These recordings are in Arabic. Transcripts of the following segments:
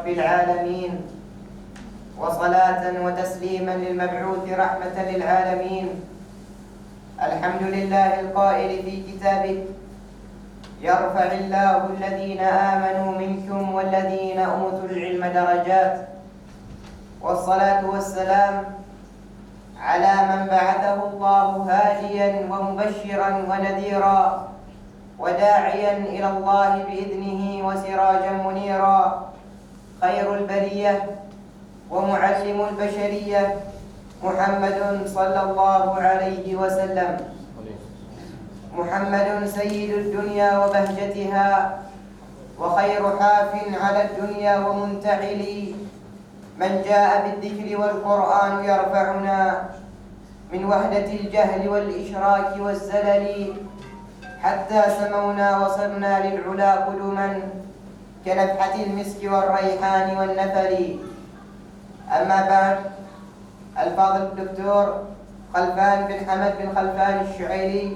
رب العالمين، وصلاة وتسليما للمبعوث رحمة للعالمين. الحمد لله القائل في كتابه: يرفع الله الذين آمنوا منكم والذين أوتوا العلم درجات. والصلاة والسلام على من بعثه الله هاديا ومبشرا ونذيرا وداعيا إلى الله بإذنه وسراجا منيرا، خير البرية ومعلم البشرية محمد صلى الله عليه وسلم. محمد سيد الدنيا وبهجتها، وخير حاف على الدنيا ومنتعل، من جاء بالذكر والقرآن يرفعنا من وحدة الجهل والإشراك والزلل، حتى سمونا وصرنا للعلا قدما كنفحة المسك والريحان والنفل. أما بعد، الفاضل الدكتور خلفان بن حمد بن خلفان الشعيري،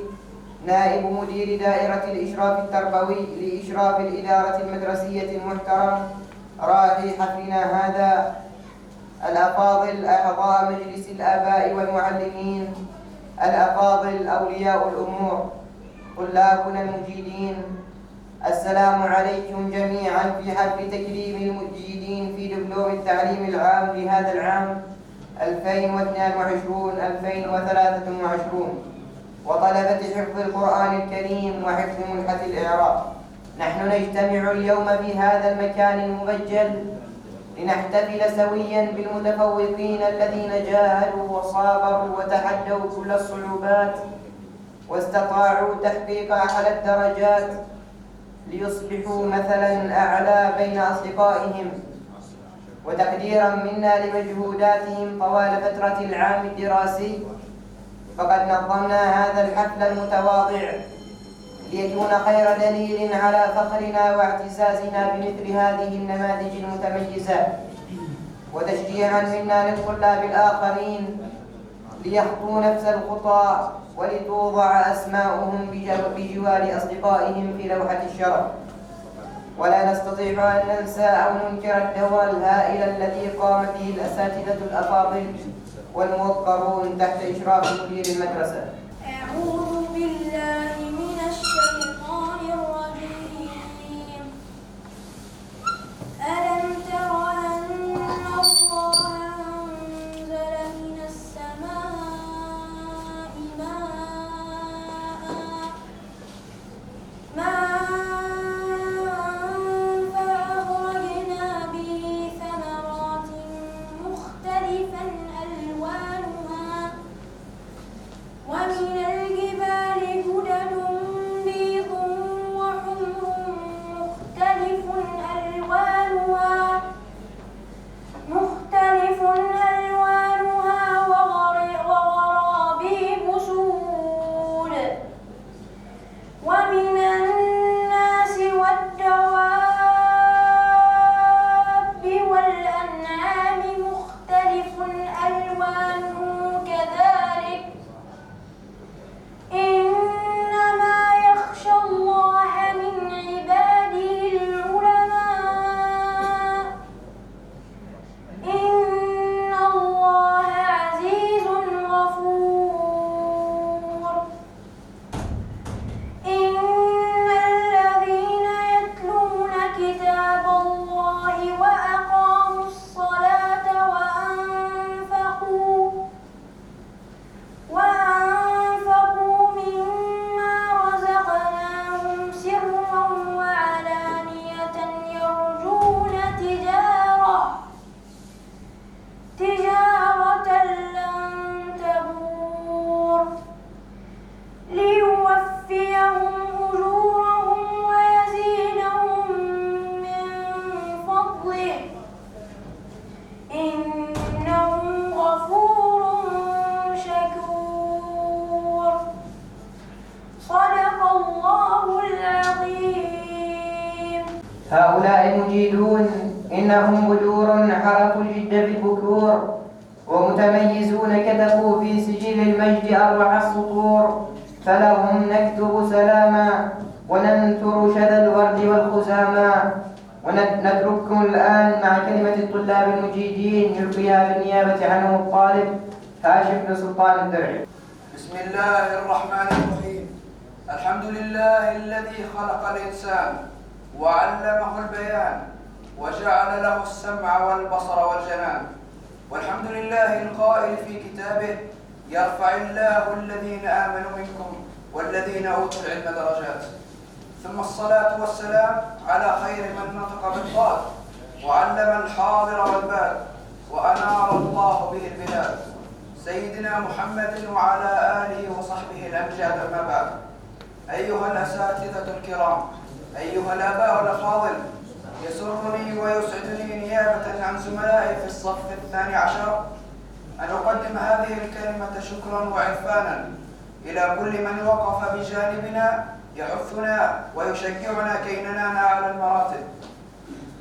نائب مدير دائرة الإشراف التربوي لإشراف الإدارة المدرسية المحترم، راعي حفلنا هذا، الأفاضل أعضاء مجلس الآباء والمعلمين، الأفاضل أولياء الأمور، طلابنا المجيدين، السلام عليكم جميعا في حفل تكريم المجيدين في دبلوم التعليم العام لهذا العام 2022-2023، وطلبة حفظ القرآن الكريم وحفظ ملحة الإعراب. نحن نجتمع اليوم في هذا المكان المبجل لنحتفل سويا بالمتفوقين الذين جاهدوا وصابروا وتحدوا كل الصعوبات واستطاعوا تحقيق أعلى الدرجات ليصبحوا مثلا أعلى بين أصدقائهم، وتقديرا منا لمجهوداتهم طوال فترة العام الدراسي. فقد نظمنا هذا الحفل المتواضع ليكون خير دليل على فخرنا واعتزازنا بمثل هذه النماذج المتميزة، وتشجيعا منا للطلاب الآخرين ليخطوا نفس الخطى ولتوضع أسماؤهم بجوار أصدقائهم في لوحة الشرف. ولا نستطيع أن ننسى أو ننكر الدور الهائل الذي قام به الأساتذة الأفاضل والموقرون تحت إشراف مدير المدرسة. أعوذ بالله من الشيطان الرجيم. ألم تر أن الله أنزل من السماء ماء فأخرجنا به ثمرات مختلفا ألوانها ومن الجبال جدد بيض وحمر مختلف ألوانها وغرابيب سود. ومن الناس والدواب والأنعام مختلف ألوانه كذلك، إنما يخشى الله من عباده العلماء، إن الله عزيز غفور. إن الذين يتلون كتاب الله وأقاموا الصلاة وأنفقوا مما رزقناهم سرا وعلانية يرجون تجارة لن تبور، ليوفيهم أجورهم ويزيدهم من فضله، إنه غفور شكور. صدق الله العظيم. هؤلاء المجيدون إنهم بدور حرفوا الجد في البكور، ومتميزون كتبوا في سجل المجد أروع السطور، فلهم نكتب سلاما وننثر شذا الورد والخزاما، ونترككم الآن مع كلمة الطلاب المجيدين يلقيها بالنيابة عنه الطالب هاشم بن سلطان الدرعي. بسم الله الرحمن الرحيم. الحمد لله الذي خلق الإنسان وعلمه البيان وجعل له السمع والبصر والجنان، والحمد لله القائل في كتابه: يرفع الله الذين آمنوا منكم والذين أوتوا العلم درجات. ثم الصلاة والسلام على خير من نطق بالضاد وعلم الحاضر والباد وأنار الله به البلاد، سيدنا محمد وعلى آله وصحبه الأمجاد. أما بعد، أيها الأساتذة الكرام، أيها الآباء الأفاضل، يسرني ويسعدني نيابة عن زملائي في الصف 12 أن أقدم هذه الكلمة شكرا وعرفانا إلى كل من وقف بجانبنا يحثنا ويشجعنا كي ننال أعلى المراتب.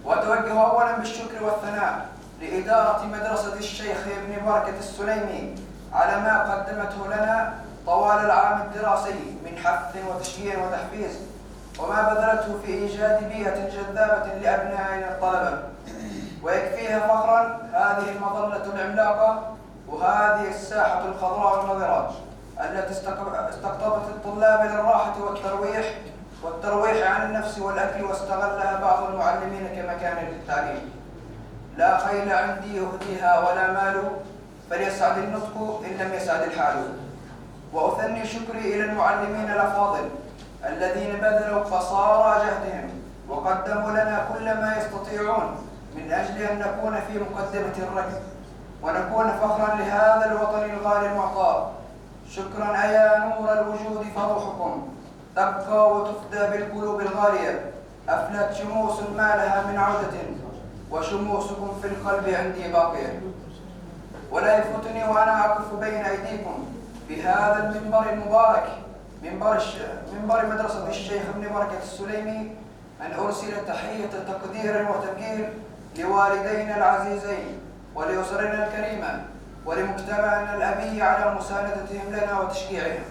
وأتوجه أولا بالشكر والثناء لإدارة مدرسة الشيخ ابن بركة السليمي على ما قدمته لنا طوال العام الدراسي من حث وتشجيع وتحفيز، وما بذلته في إيجاد بيئة جذابة لأبنائنا الطلبة. ويكفيها فخرا هذه المظلة العملاقة وهذه الساحة الخضراء النضرة التي استقطبت الطلاب للراحة والترويح عن النفس والأكل، واستغلها بعض المعلمين كمكان للتعليم. لا خيل عندي أهديها ولا مال، فليسعد النطق إن لم يسعد الحال. وأثني شكري إلى المعلمين الأفاضل الذين بذلوا قصارى جهدهم وقدموا لنا كل ما يستطيعون من أجل أن نكون في مقدمة الركب ونكون فخرا لهذا الوطن الغالي المعطاء. شكرا أيا نور الوجود فروحكم تبقى وتفدى بالقلوب الغالية، أفلت شموس ما لها من عودة وشموسكم في القلب عندي باقية. ولا يفوتني وأنا أقف بين أيديكم بهذا المنبر المبارك، منبر مدرسة الشيخ ابن بركة السليمي، أن أرسل تحية تقدير وتبجيل لوالدينا العزيزين ولأسرنا الكريمة ولمجتمعنا الأبي على مساندتهم لنا وتشجيعهم.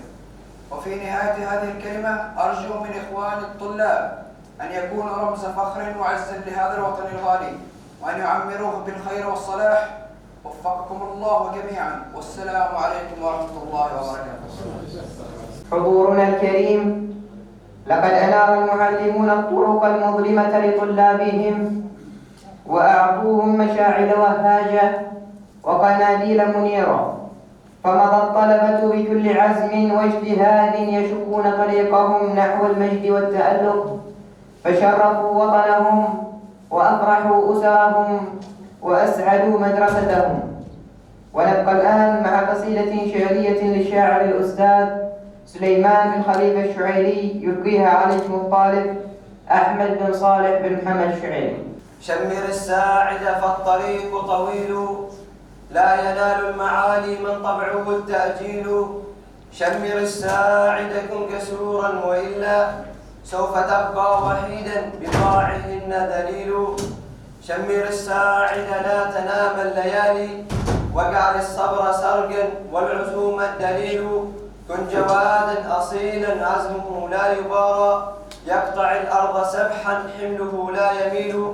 وفي نهاية هذه الكلمة أرجو من إخواني الطلاب أن يكونوا رمز فخر وعز لهذا الوطن الغالي، وأن يعمروه بالخير والصلاح. وفقكم الله جميعا، والسلام عليكم ورحمة الله وبركاته. حضورنا الكريم، لقد أنار المعلمون الطرق المظلمة لطلابهم وأعطوهم مشاعل وهاجة وقناديل منيرة، فمضى الطلبة بكل عزم واجتهاد يشقون طريقهم نحو المجد والتألق، فشرفوا وطنهم وأفرحوا أسرهم وأسعدوا مدرستهم. ونبقى الآن مع قصيدة شعرية للشاعر الأستاذ سليمان بن خليفة الشعيري يلقيها عليكم الطالب أحمد بن صالح بن محمد الشعيري. شمر الساعد فالطريق طويل، لا ينال المعالي من طبعه التأجيل. شمر الساعد كن كسورا وإلا سوف تبقى وحيدا بطاعهن ذليل. شمر الساعد لا تنام الليالي، واجعل الصبر سرجا والعزوم الدليل. كن جوادا أصيلا عزمه لا يبارى، يقطع الأرض سبحا حمله لا يميل.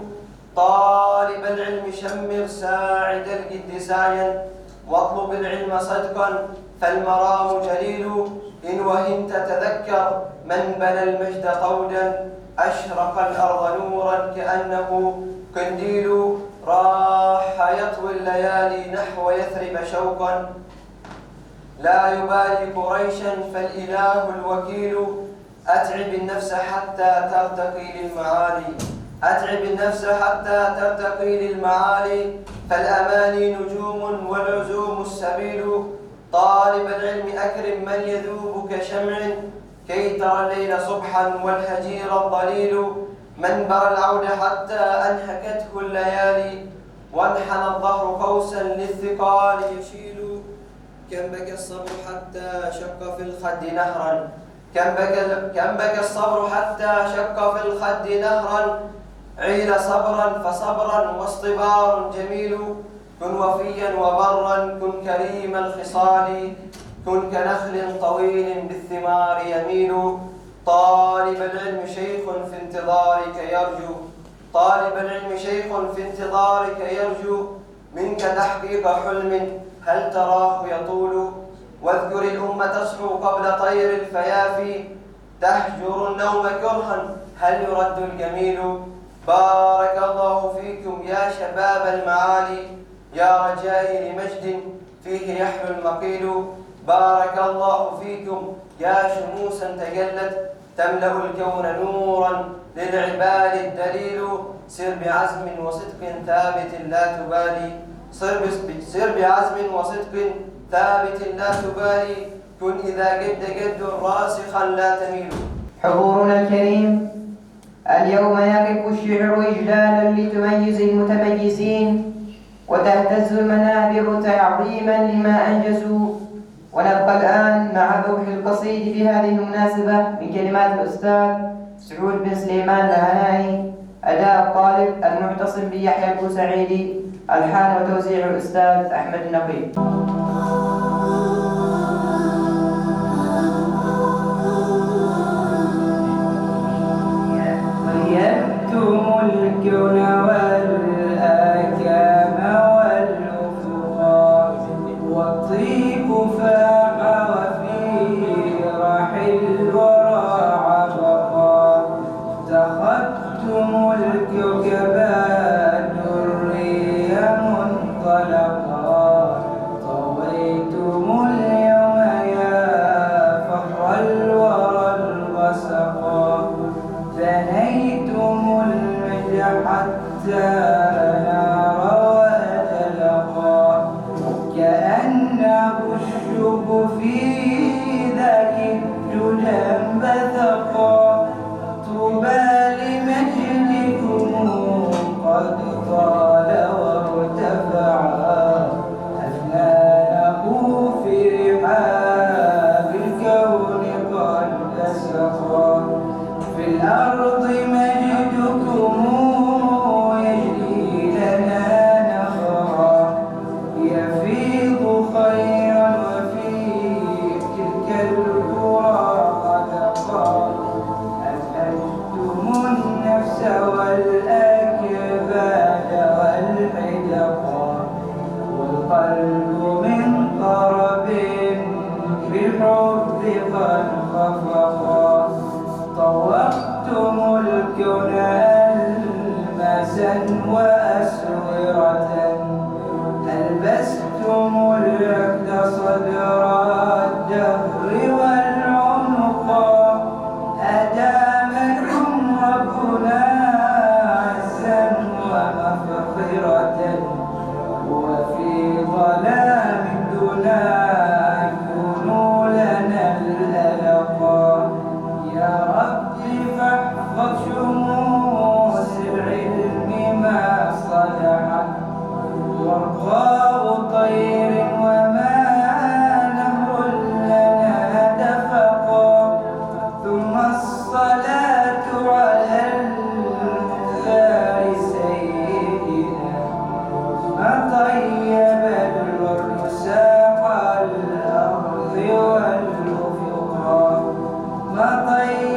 طالب العلم شمر ساعد الجد سعيا، واطلب العلم صدقا فالمرام جليل. إن وهمت تذكر من بنى المجد طودا، أشرق الأرض نورا كأنه قنديل. راح يطوي الليالي نحو يثرب شوقا، لا يبالي قريشا فالإله الوكيل. أتعب النفس حتى ترتقي للمعالي، أتعب النفس حتى ترتقي للمعالي. فالأماني نجوم والعزوم السبيل. طالب العلم أكرم من يذوب كشمع، كي ترى الليل صبحا والهجير الضليل. منبر العود حتى أنهكته الليالي، وانحنى الظهر قوسا للثقال يشيل. كم بكى الصبر حتى شق في الخد نهرا، كم بكى الصبر حتى شق في الخد نهرا. عيل صبرا فصبرا واصطبار جميل. كن وفيا وبرا، كن كريم الخصال، كن كنخل طويل بالثمار يميل. طالب العلم شيخ في انتظارك يرجو، طالب العلم شيخ في انتظارك يرجو منك تحقيق حلم هل تراه يطول؟ واذكر الأمة تصحو قبل طير الفيافي تهجر النوم كرها هل يرد الجميل؟ بارك الله فيكم يا شباب المعالي يا رجائي لمجد فيه يحلو المقيل. بارك الله فيكم يا شموسا تجلت تملأ الكون نورا للعباد الدليل. سر بعزم وصدق ثابت لا تبالي سر بعزم وصدق ثابت لا تبالي كن إذا جد راسخا لا تميل. حضورنا الكريم، اليوم يقف الشعر إجلالا لتميز المتميزين وتهتز المنابر تعظيما لما أنجزوا. ونبقى الآن مع ذوح القصيد بهذه المناسبة من كلمات الأستاذ سعود بن سليمان الهنائي، أداء الطالب المعتصم بيحيى البوسعيدي، ألحان وتوزيع الأستاذ أحمد النقيب. طيبتم الكون والآكام والأفقا والطيب فاح وفيه رح الورى عبقا اتخذتم الكوكبات دريا منطلقا طويتم اليوم يا فخر الورى الغسقا ثنيتم المجد حتى نار وأتلقا كأنه الشب في ذاك الدجى بثقا طوبى لمجدكم قد طال وارتفعا أفنانه في رحاب الكون قد أسقا في الأرض مجدكم يجري لنا نهرا يفيض خيرا وفي تلك القرى غدقا أفنتم النفس والأكباد والحدقا والقلب من طرب بالحب قد خفقا طوقتم الكون ألماسا وأسورة ألبستم العقد صدر الدهر والعنقا أدامكم ربنا عزا ومفخرة وفي ظلام الدنا كونوا لنا الألقا يا رب فاحفظ شموس العلم ما صلحت وارقاء طير وما نهر لنا دفقا ثم الصلاة على المختار سيدنا ما طيب الورد ساح الأرض والأفقا ما طيب